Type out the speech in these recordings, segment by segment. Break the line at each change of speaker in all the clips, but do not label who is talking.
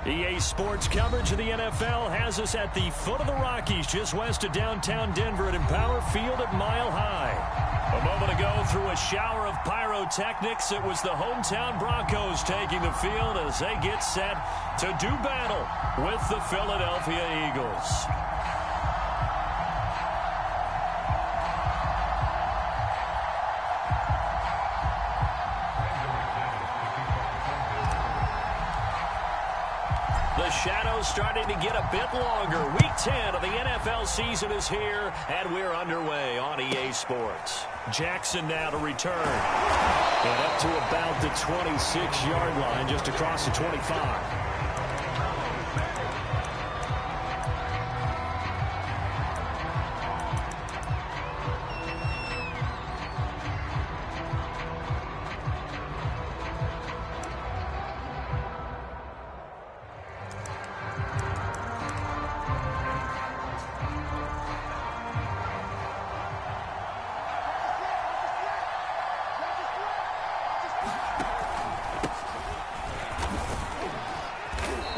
EA Sports coverage of the NFL has us at the foot of the Rockies, just west of downtown Denver at Empower Field at Mile High. A moment ago, through a shower of pyrotechnics, it was the hometown Broncos taking the field as they get set to do battle with the Philadelphia Eagles. The shadow's starting to get a bit longer. Week 10 of the NFL season is here, and we're underway on EA Sports. Jackson now to return. And up to about the 26-yard line, just across the 25.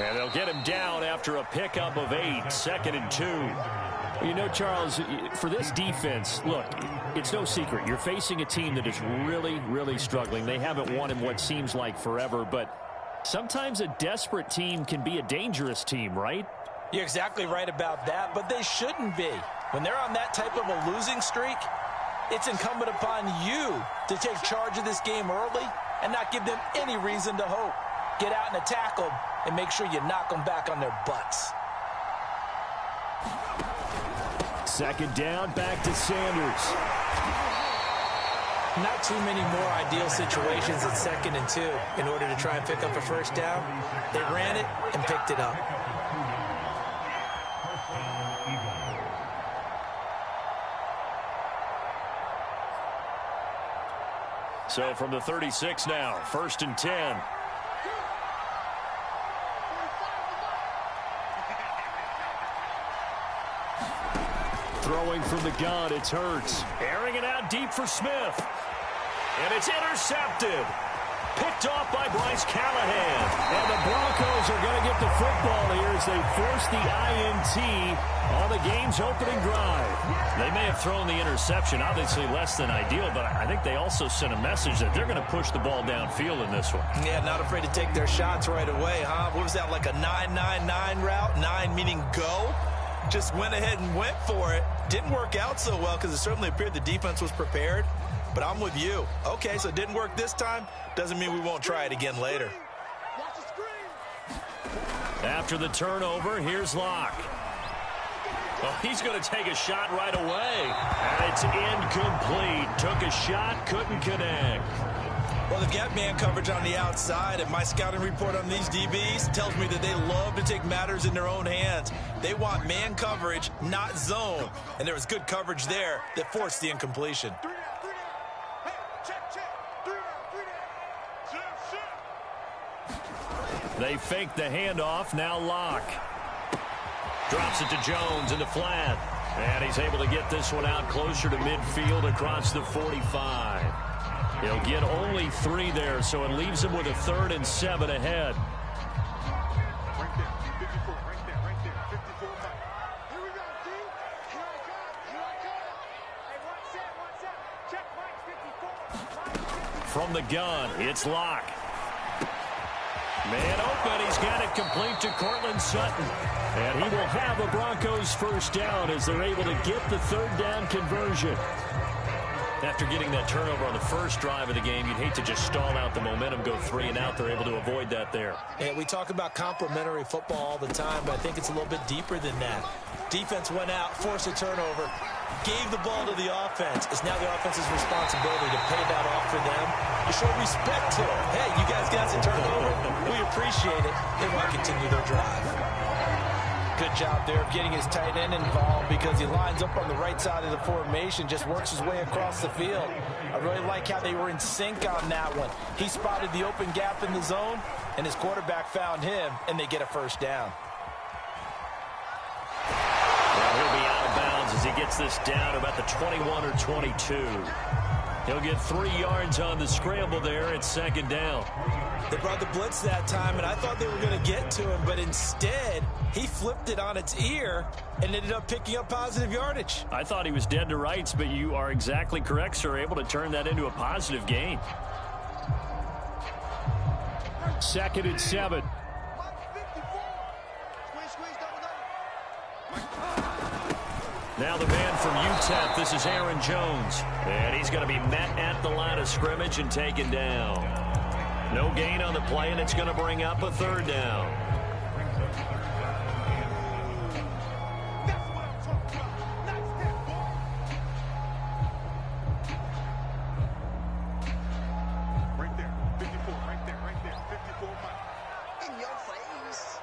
And they'll get him down after a pickup of 8, 2nd and 2. You know, Charles, for this defense, look, it's no secret. You're facing a team that is really, really struggling. They haven't won in what seems like forever, but sometimes a desperate team can be a dangerous team, right?
You're exactly right about that, but they shouldn't be. When they're on that type of a losing streak, it's incumbent upon you to take charge of this game early and not give them any reason to hope. Get out and attack them and make sure you knock them back on their butts.
Second down, back to Sanders.
Not too many more ideal situations at 2nd and 2 in order to try and pick up a first down. They ran it and picked it up.
So from the 36 now, 1st and 10. Throwing from the gun, it's Hurts. Airing it out deep for Smith. And it's intercepted. Picked off by Bryce Callahan. And the Broncos are going to get the football here as they force the INT on the game's opening drive. They may have thrown the interception, obviously less than ideal, but I think they also sent a message that they're going to push the ball downfield in this one.
Yeah, not afraid to take their shots right away, huh? What was that, like a 9-9-9 route? 9 meaning go? Just went ahead and went for it. Didn't work out so well because it certainly appeared the defense was prepared. But I'm with you. Okay, so it didn't work this time. Doesn't mean we won't try it again later.
After the turnover, here's Locke. Well, he's going to take a shot right away. And it's incomplete. Took a shot, couldn't connect.
Well, they've got man coverage on the outside, and my scouting report on these DBs tells me that they love to take matters in their own hands. They want man coverage, not zone. And there was good coverage there that forced the incompletion.
They fake the handoff, now Locke. Drops it to Jones in the flat. And he's able to get this one out closer to midfield across the 45. He'll get only 3 there, so it leaves him with a 3rd and 7 ahead. From the gun, it's Locke. Man open, he's got it complete to Cortland Sutton. And he will have a Broncos first down as they're able to get the 3rd down conversion. After getting that turnover on the first drive of the game, you'd hate to just stall out the momentum, go 3 and out. They're able to avoid that there.
And we talk about complementary football all the time, but I think it's a little bit deeper than that. Defense went out, forced a turnover, gave the ball to the offense. It's now the offense's responsibility to pay that off for them, to show respect to them. Hey, you guys got some turnover. We appreciate it. They want to continue their drive. Good job there of getting his tight end involved because he lines up on the right side of the formation, just works his way across the field. I really like how they were in sync on that one. He spotted the open gap in the zone, and his quarterback found him, and they get a first down.
Well, he'll be out of bounds as he gets this down about the 21 or 22. He'll get 3 yards on the scramble there at second down.
They brought the blitz that time, and I thought they were going to get to him, but instead, he flipped it on its ear and ended up picking up positive yardage.
I thought he was dead to rights, but you are exactly correct, sir. Able to turn that into a positive gain. 2nd and 7. Now the man from UTEP, this is Aaron Jones. And he's going to be met at the line of scrimmage and taken down. No gain on the play, and it's going to bring up a 3rd down.
Right there, 54, right there, 54 miles. In your face.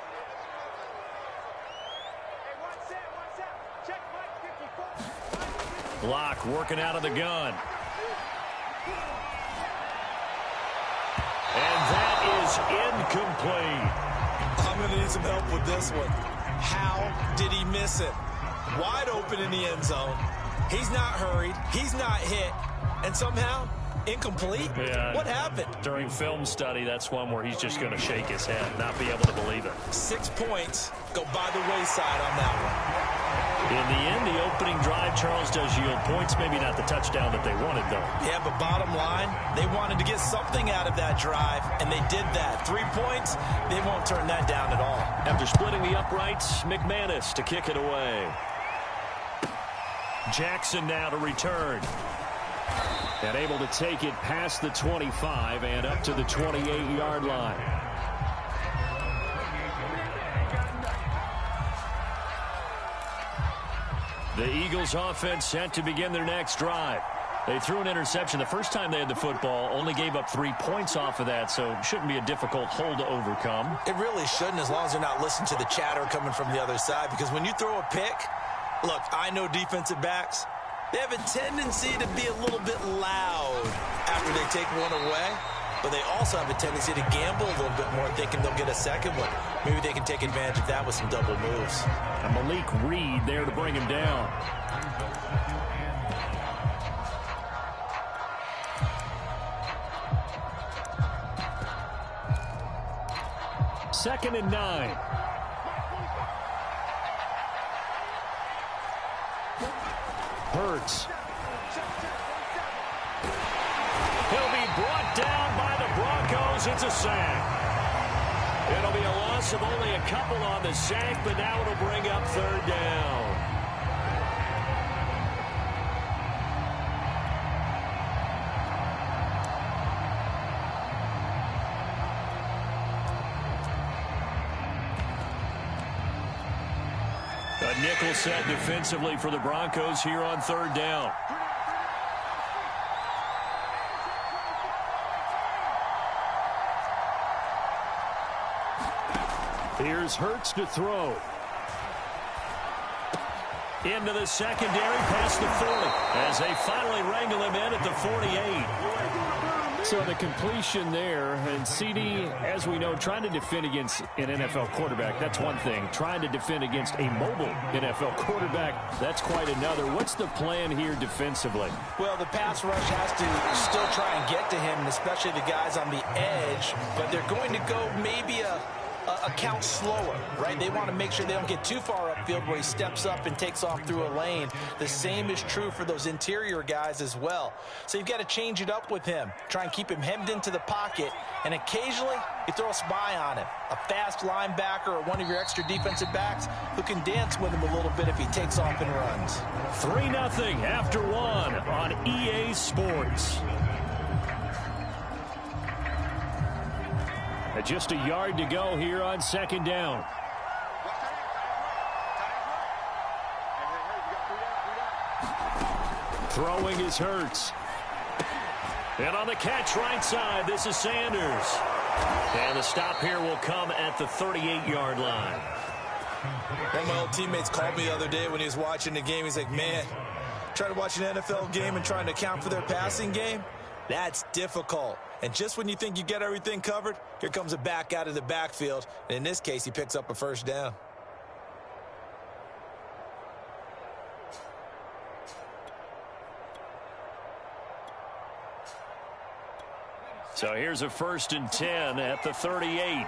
Block working out of the gun. And that is incomplete.
I'm going to need some help with this one. How did he miss it? Wide open in the end zone. He's not hurried. He's not hit. And somehow, incomplete?
Yeah.
What happened?
During film study, that's one where he's just going to shake his head, not be able to believe it.
6 points go by the wayside on that one.
In the end, the opening drive, Charles, does yield points. Maybe not the touchdown that they wanted, though.
Yeah, but bottom line, they wanted to get something out of that drive, and they did that. 3 points, they won't turn that down at all.
After splitting the uprights, McManus to kick it away. Jackson now to return. And able to take it past the 25 and up to the 28-yard line. The Eagles offense set to begin their next drive. They threw an interception the first time they had the football, only gave up 3 points off of that, so it shouldn't be a difficult hole to overcome.
It really shouldn't, as long as they're not listening to the chatter coming from the other side, because when you throw a pick, look, I know defensive backs, they have a tendency to be a little bit loud after they take one away, but they also have a tendency to gamble a little bit more, thinking they'll get a second one. Maybe they can take advantage of that with some double moves.
And Malik Reed there to bring him down. Second and 9. Hurts. He'll be brought down by the Broncos. It's a sack. It'll be a loss of only a couple on the sack, but now it'll bring up 3rd down. A nickel set defensively for the Broncos here on 3rd down. Here's Hurts to throw. Into the secondary, past the 40, as they finally wrangle him in at the 48. So the completion there, and CD, as we know, trying to defend against an NFL quarterback, that's one thing. Trying to defend against a mobile NFL quarterback, that's quite another. What's the plan here defensively?
Well, the pass rush has to still try and get to him, especially the guys on the edge, but they're going to go maybe a count slower, right? They want to make sure they don't get too far upfield where he steps up and takes off through a lane. The same is true for those interior guys as well. So you've got to change it up with him. Try and keep him hemmed into the pocket, and occasionally you throw a spy on him. A fast linebacker or one of your extra defensive backs who can dance with him a little bit if he takes off and runs.
3-0 after 1 on EA Sports. Just a yard to go here on 2nd down. Throwing is Hurts. And on the catch right side, this is Sanders. And the stop here will come at the 38-yard line.
One of my old teammates called me the other day when he was watching the game. He's like, man, trying to watch an NFL game and trying to account for their passing game, that's difficult. And just when you think you get everything covered, here comes a back out of the backfield. And in this case, he picks up a 1st down.
So here's a 1st and 10 at the 38.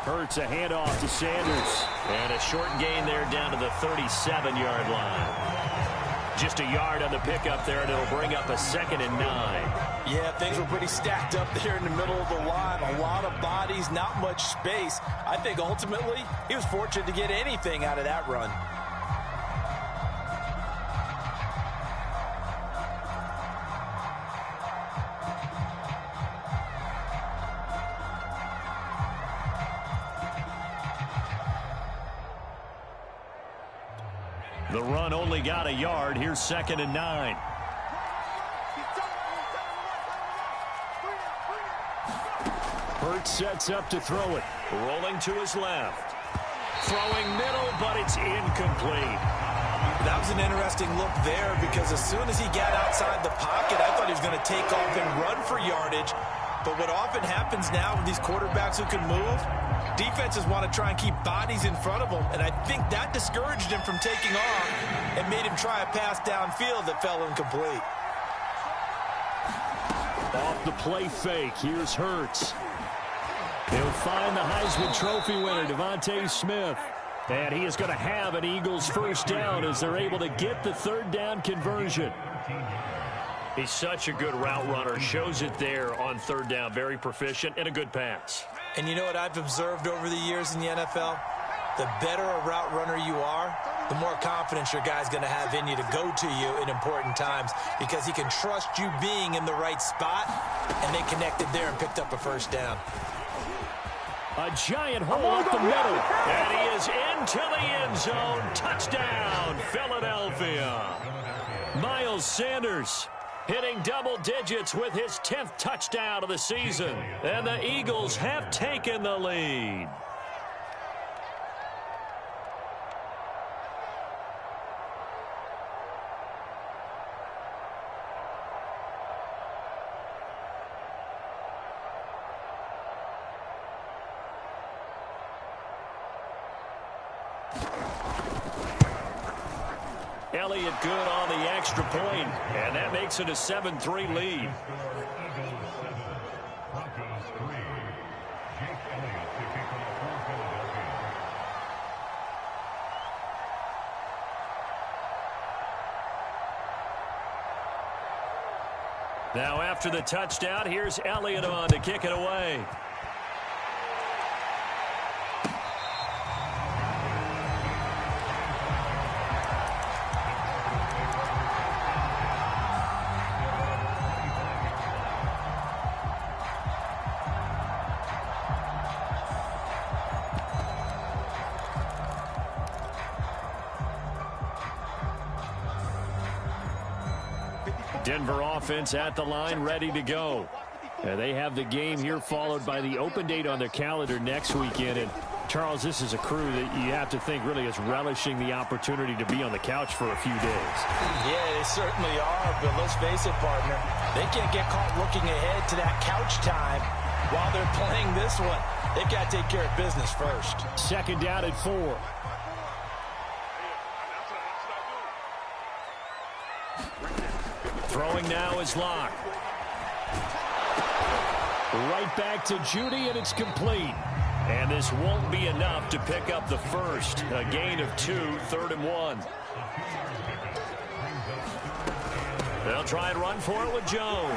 Hurts a handoff to Sanders. And a short gain there down to the 37-yard line. Just a yard on the pickup there, and it'll bring up a 2nd and 9.
Yeah, things were pretty stacked up there in the middle of the line. A lot of bodies, not much space. I think ultimately he was fortunate to get anything out of that run.
The run only got a yard. Here's 2nd and 9. Hurts sets up to throw it. Rolling to his left. Throwing middle, but it's incomplete.
That was an interesting look there because as soon as he got outside the pocket, I thought he was going to take off and run for yardage. But what often happens now with these quarterbacks who can move, defenses want to try and keep bodies in front of them, and I think that discouraged him from taking off and made him try a pass downfield that fell incomplete.
Off the play fake, here's Hurts. He'll find the Heisman Trophy winner, Devontae Smith. And he is going to have an Eagles 1st down as they're able to get the 3rd down conversion. He's such a good route runner. Shows it there on 3rd down. Very proficient and a good pass.
And you know what I've observed over the years in the NFL? The better a route runner you are, the more confidence your guy's going to have in you to go to you in important times because he can trust you being in the right spot, and they connected there and picked up a 1st down.
A giant hole up the middle. And he is into the end zone. Touchdown, Philadelphia. Miles Sanders hitting double digits with his 10th touchdown of the season. And the Eagles have taken the lead. Elliott good on the extra point, and that makes it a 7-3 lead. Now after the touchdown, here's Elliott on to kick it away. Denver offense at the line, ready to go. They have the game here followed by the open date on their calendar next weekend. And Charles, this is a crew that you have to think really is relishing the opportunity to be on the couch for a few days.
Yeah, they certainly are, but let's face it, partner. They can't get caught looking ahead to that couch time while they're playing this one. They've got to take care of business first.
2nd down and 4. Throwing now is Locke. Right back to Judy, and it's complete. And this won't be enough to pick up the 1st. A gain of 2, 3rd and 1. They'll try and run for it with Jones.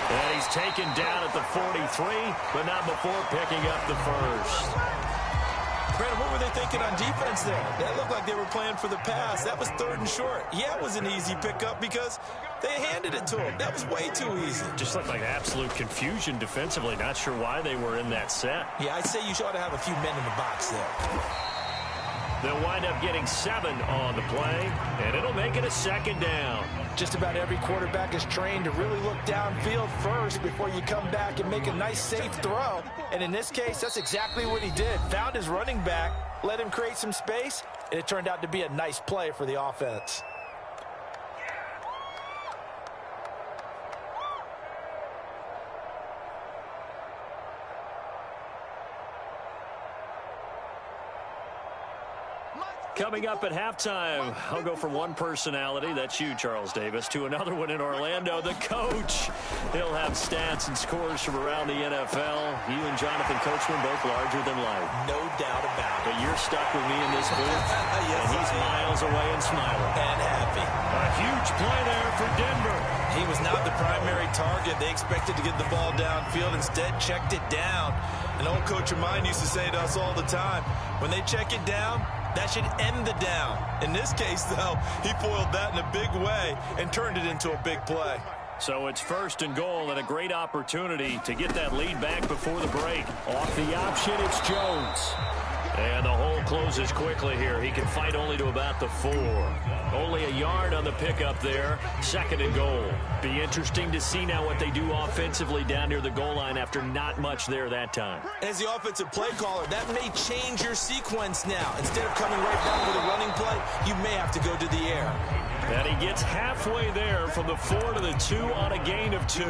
And he's taken down at the 43, but not before picking up the 1st.
Brandon, what were they thinking on defense there? That looked like they were playing for the pass. That was 3rd and short. Yeah, it was an easy pickup because they handed it to him. That was way too easy.
Just looked like absolute confusion defensively. Not sure why they were in that set.
Yeah, I'd say you ought to have a few men in the box there.
They'll wind up getting 7 on the play, and it'll make it a 2nd down.
Just about every quarterback is trained to really look downfield first before you come back and make a nice, safe throw. And in this case, that's exactly what he did. Found his running back, let him create some space, and it turned out to be a nice play for the offense.
Coming up at halftime, I'll go from one personality, that's you, Charles Davis, to another one in Orlando, the coach. He'll have stats and scores from around the NFL. You and Jonathan Coachman both larger than life.
No doubt about it.
But you're stuck with me in this booth,
yes,
and he's miles away and smiling.
And happy.
A huge play there for Denver.
He was not the primary target. They expected to get the ball downfield. Instead, checked it down. An old coach of mine used to say to us all the time, when they check it down, that should end the down. In this case, though, he foiled that in a big way and turned it into a big play.
So it's 1st and goal and a great opportunity to get that lead back before the break. Off the option, it's Jones. And the hole closes quickly here. He can fight only to about the 4. Only a yard on the pickup there. 2nd and goal. Be interesting to see now what they do offensively down near the goal line after not much there that time.
As the offensive play caller, that may change your sequence now. Instead of coming right down with a running play, you may have to go to the air.
And he gets halfway there from the 4 to the 2 on a gain of 2.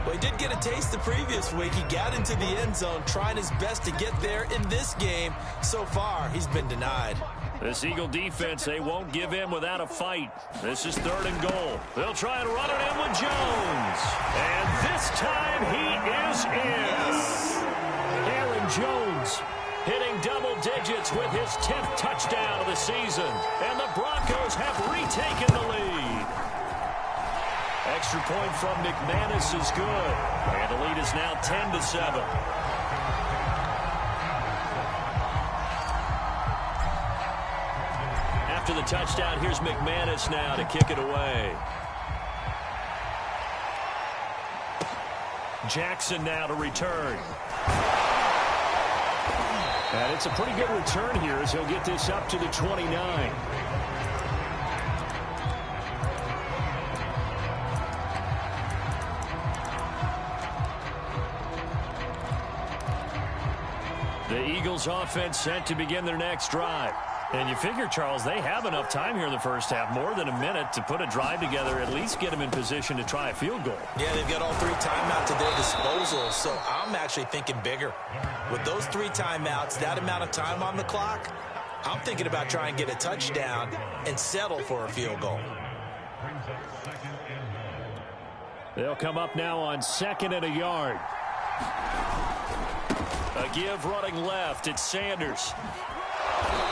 Well, he did get a taste the previous week. He got into the end zone, trying his best to get there in this game. So far, he's been denied.
This Eagle defense, they won't give in without a fight. This is 3rd and goal. They'll try and run it in with Jones. And this time he is in.
Yes.
Aaron Jones hitting double digits with his 10th touchdown of the season. And the Broncos have retaken the lead. Extra point from McManus is good. And the lead is now 10-7. After the touchdown, here's McManus now to kick it away. Jackson now to return. And it's a pretty good return here as he'll get this up to the 29. The Eagles offense set to begin their next drive. And you figure, Charles, they have enough time here in the first half, more than a minute, to put a drive together, at least get them in position to try a field goal.
Yeah, they've got all 3 timeouts at their disposal, so I'm actually thinking bigger. With those 3 timeouts, that amount of time on the clock, I'm thinking about trying to get a touchdown and settle for a field goal.
They'll come up now on 2nd and a yard. A give running left. It's Sanders.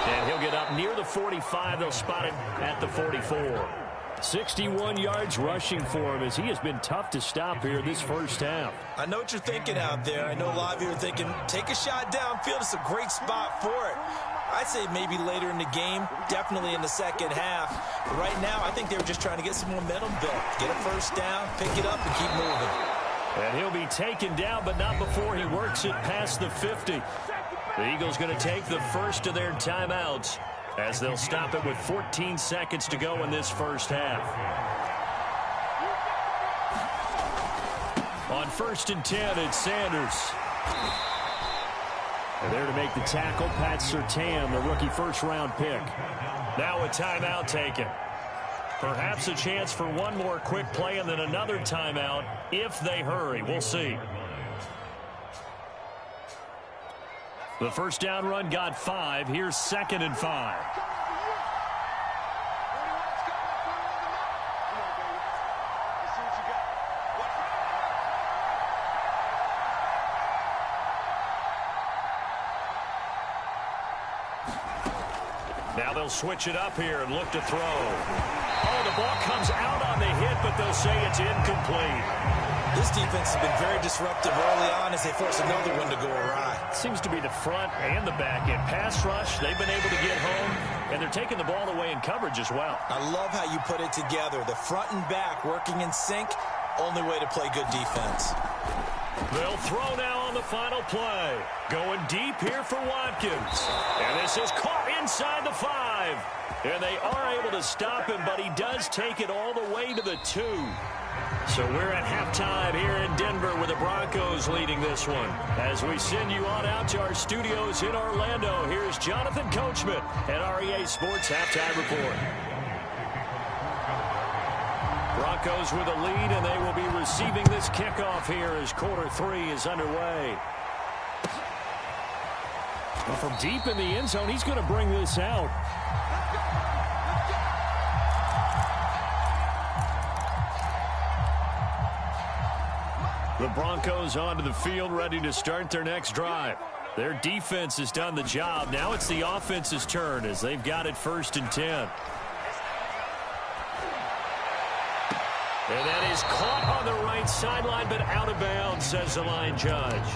And he'll get up near the 45. They'll spot it at the 44. 61 yards rushing for him as he has been tough to stop here this first half.
I know what you're thinking out there. I know a lot of you are thinking, take a shot downfield. It's a great spot for it. I'd say maybe later in the game, definitely in the second half. But right now, I think they were just trying to get some momentum built. Get a first down, pick it up, and keep moving.
And he'll be taken down, but not before he works it past the 50. The Eagles going to take the first of their timeouts as they'll stop it with 14 seconds to go in this first half. On 1st and 10, it's Sanders. And there to make the tackle, Pat Surtain, the rookie first-round pick. Now a timeout taken. Perhaps a chance for one more quick play and then another timeout if they hurry. We'll see. The first down run got 5. Here's 2nd and 5. Now they'll switch it up here and look to throw. Oh, the ball comes out on the hit, but they'll say it's incomplete.
This defense has been very disruptive early on as they force another one to go awry.
Seems to be the front and the back end. Pass rush, they've been able to get home, and they're taking the ball away in coverage as well.
I love how you put it together. The front and back working in sync, only way to play good defense.
They'll throw now on the final play. Going deep here for Watkins. And this is caught inside the 5. And they are able to stop him, but he does take it all the way to the 2. So we're at halftime here in Denver with the Broncos leading this one. As we send you on out to our studios in Orlando, here's Jonathan Coachman at REA Sports Halftime Report. Broncos with a lead, and they will be receiving this kickoff here as quarter 3 is underway. Well, from deep in the end zone, he's going to bring this out. The Broncos onto the field, ready to start their next drive. Their defense has done the job. Now it's the offense's turn as they've got it 1st and 10. And that is caught on the right sideline, but out of bounds, says the line judge.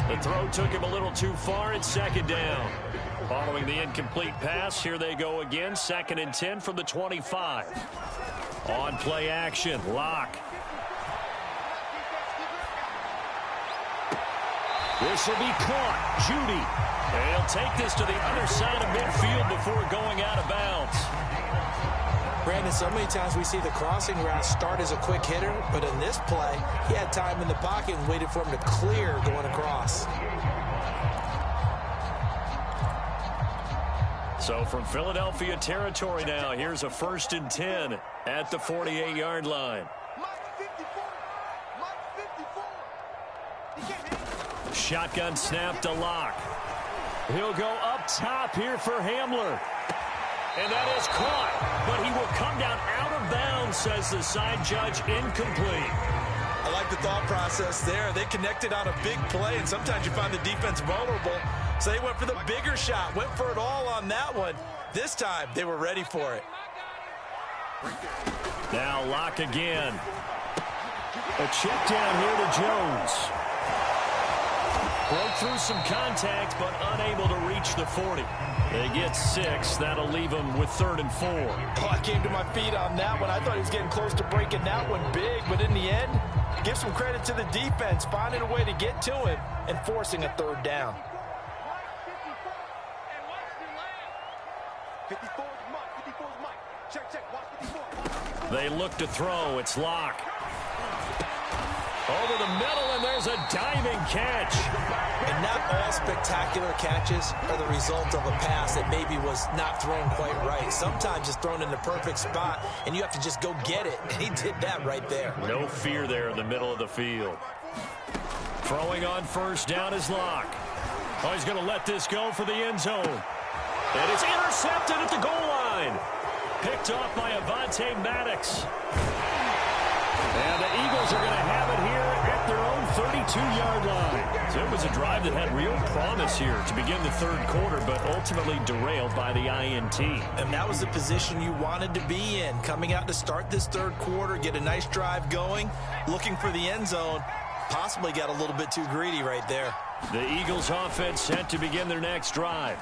The throw took him a little too far. It's 2nd down. Following the incomplete pass, here they go again. 2nd and 10 from the 25. On play action, Locke. This will be caught. Judy. And he'll take this to the other side of midfield before going out of bounds.
Brandon, so many times we see the crossing route start as a quick hitter, but in this play, he had time in the pocket and waited for him to clear going across.
So from Philadelphia territory now, here's a 1st and 10 at the 48-yard line. Shotgun snap to Locke. He'll go up top here for Hamler. And that is caught, but he will come down out of bounds, says the side judge, incomplete.
I like the thought process there. They connected on a big play, and sometimes you find the defense vulnerable. So they went for the bigger shot, went for it all on that one. This time, they were ready for it.
Now Locke again. A check down here to Jones. Broke through some contact, but unable to reach the 40. They get 6. That'll leave them with 3rd and 4.
Oh, I came to my feet on that one. I thought he was getting close to breaking that one big, but in the end, give some credit to the defense, finding a way to get to him and forcing a 3rd down.
54 is Mike. 54 is Mike. Check. Watch 54.
They look to throw. It's Locke. Over the middle, and there's a diving catch.
And not all spectacular catches are the result of a pass that maybe was not thrown quite right. Sometimes it's thrown in the perfect spot, and you have to just go get it. And he did that right there.
No fear there in the middle of the field. Throwing on 1st down is Locke. Oh, he's going to let this go for the end zone. And it's intercepted at the goal line. Picked off by Avonte Maddox. And the Eagles are going to have it here at their own 32-yard line. So it was a drive that had real promise here to begin the 3rd quarter, but ultimately derailed by the INT.
And that was the position you wanted to be in. Coming out to start this 3rd quarter, get a nice drive going, looking for the end zone. Possibly got a little bit too greedy right there.
The Eagles offense set to begin their next drive.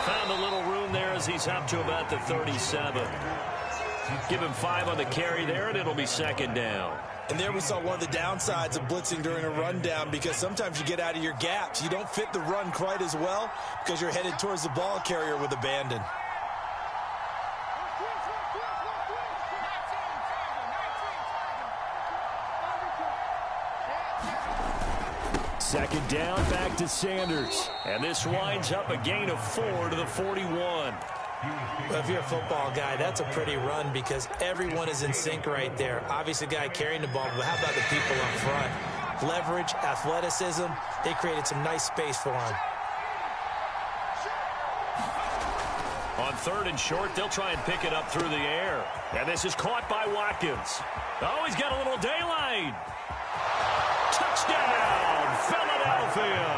Found a little room there as he's up to about the 37. Give him 5 on the carry there, and it'll be 2nd down.
And there we saw one of the downsides of blitzing during a rundown, because sometimes you get out of your gaps. You don't fit the run quite as well because you're headed towards the ball carrier with abandon.
Second down, back to Sanders. And this winds up a gain of 4 to the 41.
Well, if you're a football guy, that's a pretty run because everyone is in sync right there. Obviously, the guy carrying the ball, but how about the people up front? Leverage, athleticism, they created some nice space for him.
On 3rd and short, they'll try and pick it up through the air. And this is caught by Watkins. Oh, he's got a little daylight. Touchdown, Philadelphia.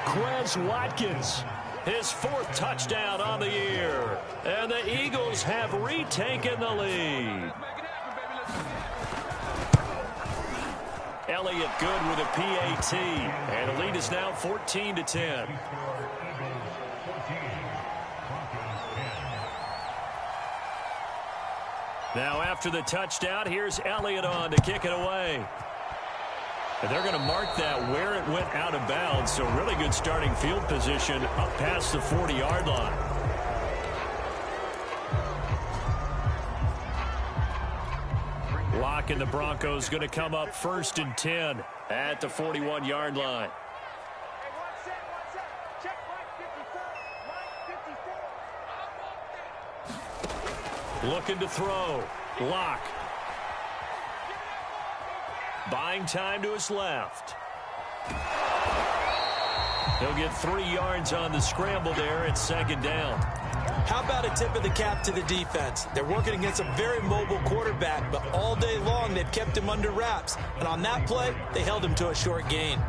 Quez Watkins. His 4th touchdown on the year. And the Eagles have retaken the lead. Elliott good with a PAT. And the lead is now 14-10. Now after the touchdown, here's Elliott on to kick it away. And they're going to mark that where it went out of bounds. So really good starting field position up past the 40-yard line. Locke and the Broncos going to come up 1st and 10 at the 41-yard line. Looking to throw. Locke. Buying time to his left. He'll get 3 yards on the scramble there at second down.
How about a tip of the cap to the defense? They're working against a very mobile quarterback, but all day long they've kept him under wraps. And on that play, they held him to a short gain.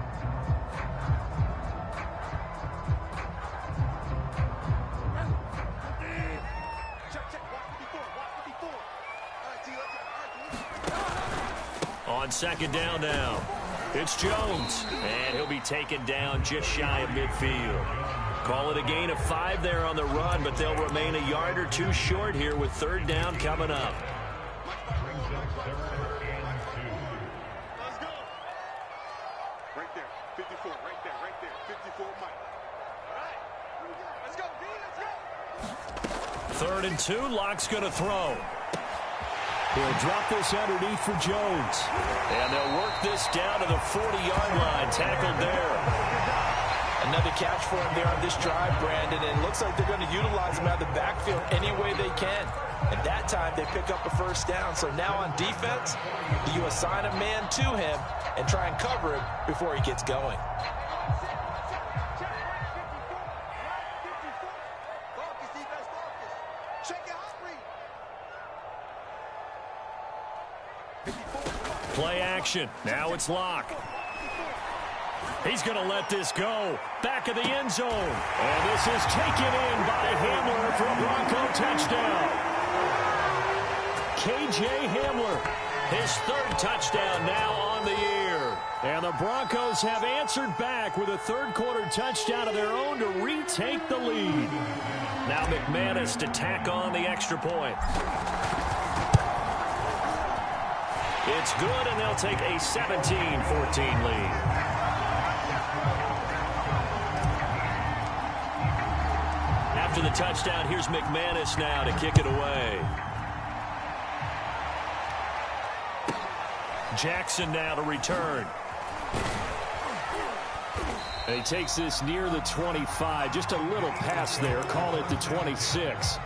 On second down now, it's Jones, and he'll be taken down just shy of midfield. Call it a gain of 5 there on the run, but they'll remain a yard or 2 short here with third down coming up.
Let's go. Right there, 54, right there, 54, Mike. All right, let's go, D, let's go.
3rd and 2, Locke's going to throw. He'll drop this underneath for Jones. And they'll work this down to the 40-yard line, tackled there.
Another catch for him there on this drive, Brandon, and it looks like they're going to utilize him out of the backfield any way they can. And that time, they pick up a first down. So now on defense, you assign a man to him and try and cover him before he gets going.
Play action. Now it's Locke. He's going to let this go. Back of the end zone. And this is taken in by Hamler for a Bronco touchdown. K.J. Hamler, his 3rd touchdown now on the year. And the Broncos have answered back with a 3rd quarter touchdown of their own to retake the lead. Now McManus to tack on the extra point. It's good, and they'll take a 17-14 lead. After the touchdown, here's McManus now to kick it away. Jackson now to return. And he takes this near the 25, just a little pass there, call it the 26.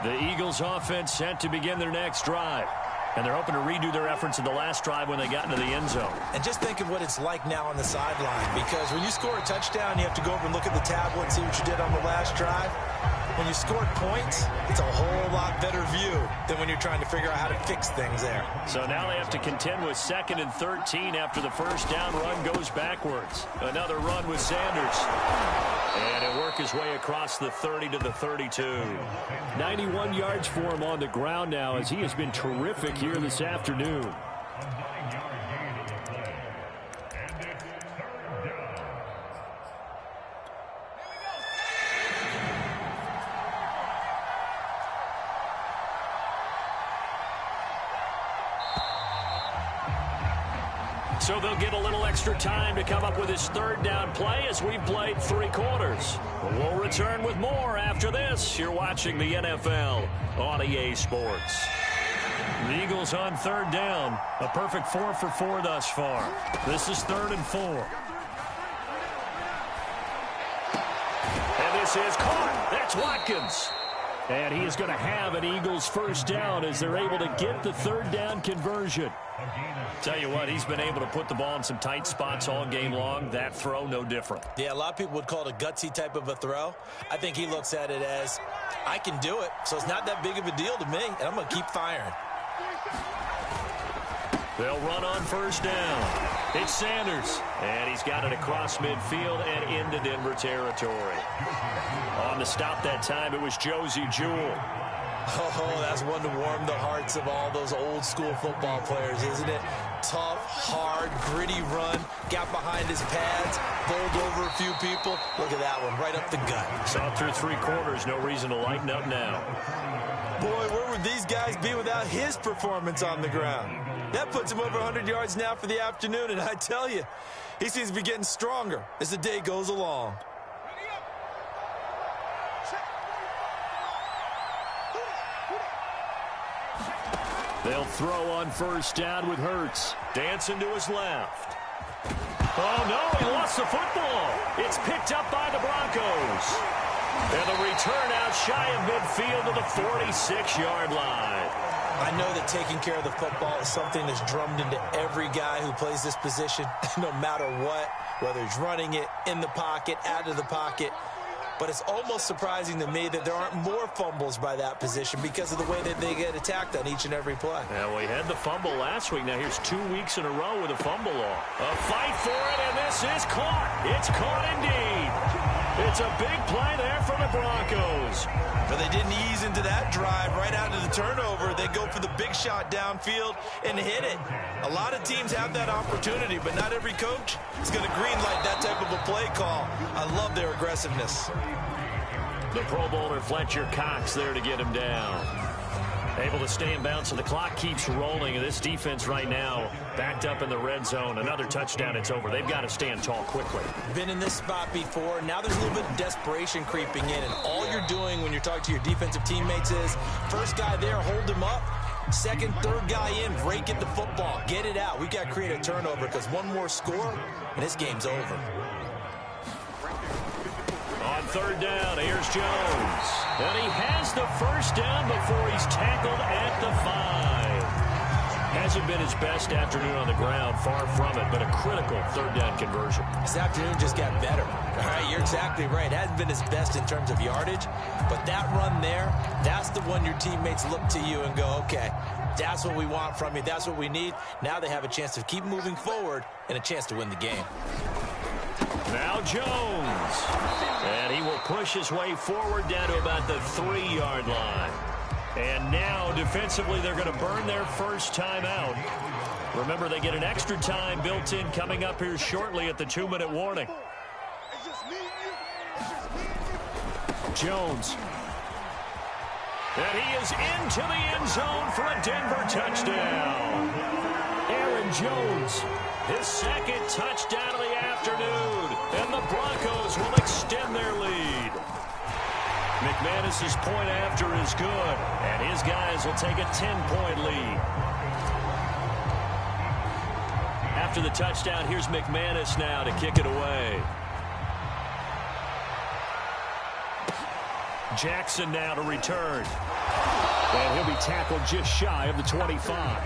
The Eagles offense set to begin their next drive. And they're hoping to redo their efforts in the last drive when they got into the end zone.
And just think of what it's like now on the sideline, because when you score a touchdown, you have to go over and look at the tablet and see what you did on the last drive. When you scored points, it's a whole lot better view than when you're trying to figure out how to fix things there.
So now they have to contend with 2nd and 13 after the first down run goes backwards. Another run with Sanders. And he'll work his way across the 30 to the 32. 91 yards for him on the ground now, as he has been terrific here this afternoon. So they'll get a little extra time to come up with his 3rd down play as we've played 3 quarters. We'll return with more after this. You're watching the NFL on EA Sports. The Eagles on 3rd down. A perfect 4 for 4 thus far. This is 3rd and 4. And this is caught. That's Watkins. And he is going to have an Eagles first down as they're able to get the 3rd down conversion. Tell you what, he's been able to put the ball in some tight spots all game long. That throw, no different.
Yeah, a lot of people would call it a gutsy type of a throw. I think he looks at it as, I can do it, so it's not that big of a deal to me, and I'm going to keep firing.
They'll run on first down. It's Sanders, and he's got it across midfield and into Denver territory. On the stop that time, it was Josie Jewell.
Oh, that's one to warm the hearts of all those old school football players, isn't it? Tough, hard, gritty run, got behind his pads, bowled over a few people. Look at that one, right up the gut.
Saw through 3 quarters, no reason to lighten up now.
Boy, where would these guys be without his performance on the ground? That puts him over 100 yards now for the afternoon, and I tell you, he seems to be getting stronger as the day goes along.
They'll throw on first down with Hurts. Dancing to his left. Oh, no, he lost the football. It's picked up by the Broncos. And the return out shy of midfield to the 46-yard line.
I know that taking care of the football is something that's drummed into every guy who plays this position, no matter what, whether he's running it, in the pocket, out of the pocket. But it's almost surprising to me that there aren't more fumbles by that position because of the way that they get attacked on each and every play.
Yeah, we had the fumble last week. Now here's 2 weeks in a row with a fumble off. A fight for it, and this is caught. It's caught indeed. It's a big play there for the Broncos.
But they didn't ease into that drive right out of the turnover. They go for the big shot downfield and hit it. A lot of teams have that opportunity, but not every coach is going to greenlight that type of a play call. I love their aggressiveness.
The Pro Bowler Fletcher Cox there to get him down. Able to stay in bounds, so the clock keeps rolling. And this defense right now backed up in the red zone. Another touchdown, it's over. They've got to stand tall quickly.
Been in this spot before. Now there's a little bit of desperation creeping in. And all you're doing when you're talking to your defensive teammates is, first guy there, hold him up. Second, third guy in, rake at the football. Get it out. We've got to create a turnover because one more score, and this game's over.
On third down, here's Jones. And he has the first down before he's tackled at the 5. Hasn't been his best afternoon on the ground, far from it, but a critical third down conversion.
This afternoon just got better. All right, you're exactly right. Hasn't been his best in terms of yardage, but that run there, that's the one your teammates look to you and go, okay, that's what we want from you. That's what we need. Now they have a chance to keep moving forward and a chance to win the game.
Now Jones. And he will push his way forward down to about the 3-yard line. And now, defensively, they're going to burn their first time out. Remember, they get an extra time built in coming up here shortly at the 2-minute warning. Jones. And he is into the end zone for a Denver touchdown. Aaron Jones, his second touchdown of the afternoon. And the Broncos will extend their lead. McManus's point after is good, and his guys will take a 10-point lead. After the touchdown, here's McManus now to kick it away. Jackson now to return. And he'll be tackled just shy of the 25.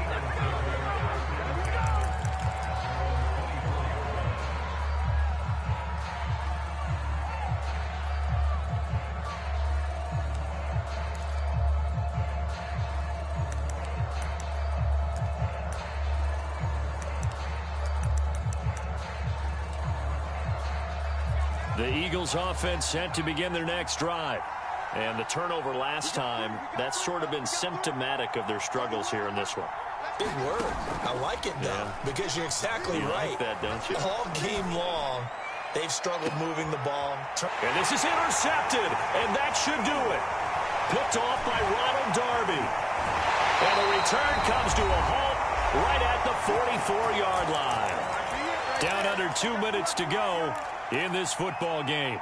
The Eagles offense set to begin their next drive. And the turnover last time, that's sort of been symptomatic of their struggles here in this one.
Big word. I like it, though, because you're exactly right.
You like that, don't you?
All game long, they've struggled moving the ball.
And this is intercepted, and that should do it. Picked off by Ronald Darby. And the return comes to a halt right at the 44-yard line. Down under 2 minutes to go in this football game.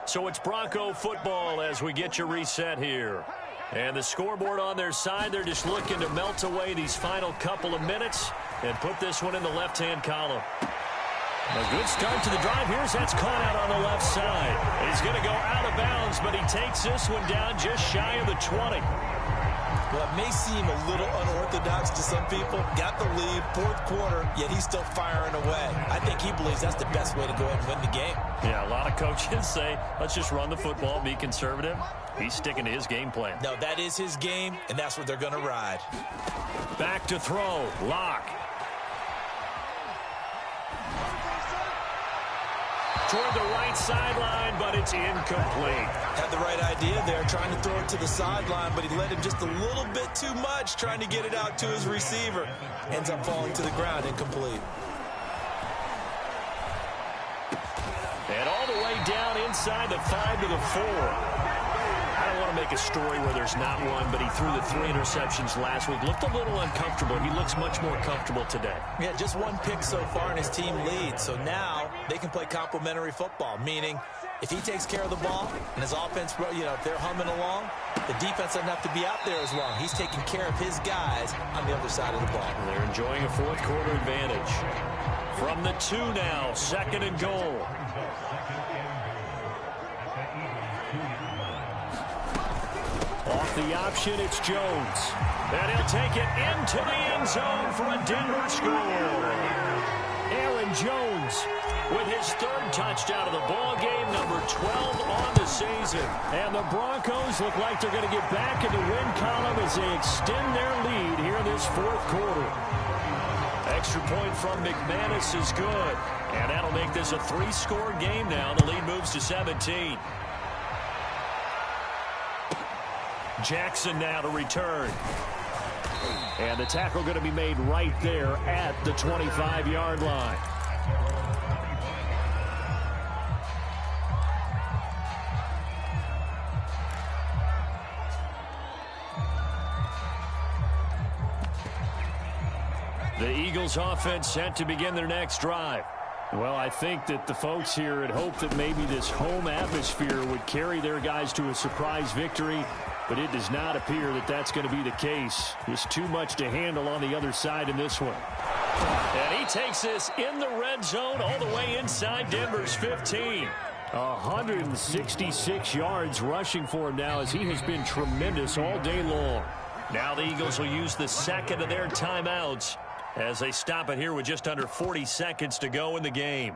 So it's Bronco football as we get you reset here. And the scoreboard on their side, they're just looking to melt away these final couple of minutes and put this one in the left-hand column. A good start to the drive. Here's that's caught out on the left side. He's going to go out of bounds, but he takes this one down just shy of the 20.
Well, it may seem a little unorthodox to some people. Got the lead, fourth quarter, yet he's still firing away. I think he believes that's the best way to go ahead and win the game.
Yeah, a lot of coaches say, let's just run the football, be conservative. He's sticking to his game plan.
No, that is his game, and that's what they're going to ride.
Back to throw. Lock. Toward the right sideline, but it's incomplete.
Had the right idea there, trying to throw it to the sideline, but he let him just a little bit too much, trying to get it out to his receiver. Ends up falling to the ground, incomplete.
And all the way down inside the 5 to the 4. I don't want to make a story where there's not one, but he threw the 3 interceptions last week. Looked a little uncomfortable. He looks much more comfortable today.
Yeah, just one pick so far, and his team leads. So now they can play complementary football, meaning If he takes care of the ball and his offense, if they're humming along, the defense doesn't have to be out there as long. He's taking care of his guys on the other side of the ball.
They're enjoying a fourth quarter advantage. From the 2 now, 2nd and goal. Off the option, it's Jones. And he'll take it into the end zone for a Denver score. Aaron Jones with his 3rd touchdown of the ball game, number 12 on the season. And the Broncos look like they're going to get back in the win column as they extend their lead here in this 4th quarter. Extra point from McManus is good. And that'll make this a 3-score game now. The lead moves to 17. Jackson now to return. And the tackle going to be made right there at the 25-yard line. The Eagles offense set to begin their next drive. Well, I think that the folks here had hoped that maybe this home atmosphere would carry their guys to a surprise victory, but it does not appear that that's going to be the case. There's too much to handle on the other side in this one. And he takes this in the red zone all the way inside Denver's 15. 166 yards rushing for him now as he has been tremendous all day long. Now the Eagles will use the 2nd of their timeouts as they stop it here with just under 40 seconds to go in the game.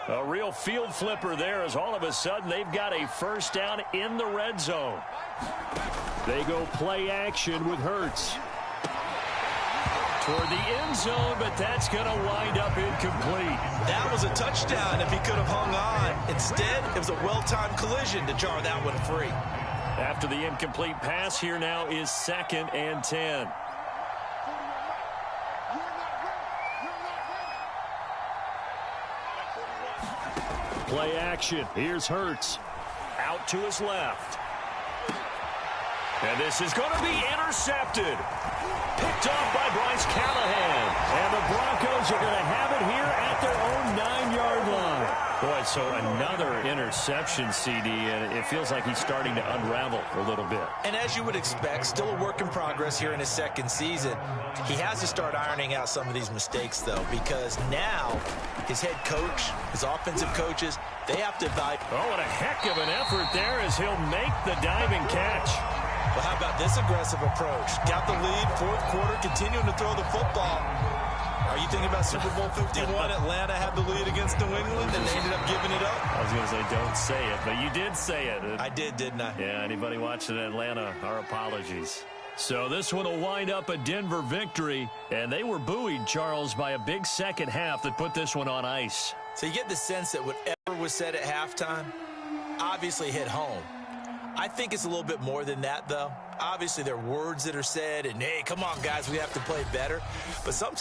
A real field flipper there as all of a sudden they've got a first down in the red zone. They go play action with Hurts. Toward the end zone, but that's going to wind up incomplete.
That was a touchdown if he could have hung on. Instead, it was a well-timed collision to jar that one free.
After the incomplete pass, here now is 2nd and 10. Play action. Here's Hurts. Out to his left. And this is going to be intercepted. Picked off by Bryce Callahan. And the Broncos are going to have it here at their own 9-yard line. Boy, so another interception, CD, and it feels like he's starting to unravel a little bit.
And as you would expect, still a work in progress here in his 2nd season. He has to start ironing out some of these mistakes, though, because now his head coach, his offensive coaches, they have to evaluate.
Oh, what a heck of an effort there as he'll make the diving catch.
Well, how about this aggressive approach? Got the lead, 4th quarter, continuing to throw the football. Are you thinking about Super Bowl 51? Atlanta had the lead against New England, and they ended up giving it up.
I was going to say, don't say it, but you did say it.
I did, didn't I?
Yeah, anybody watching Atlanta, our apologies. So this one will wind up a Denver victory, and they were buoyed, Charles, by a big second half that put this one on ice.
So you get the sense that whatever was said at halftime obviously hit home. I think it's a little bit more than that, though. Obviously, there are words that are said, and, hey, come on, guys, we have to play better. But sometimes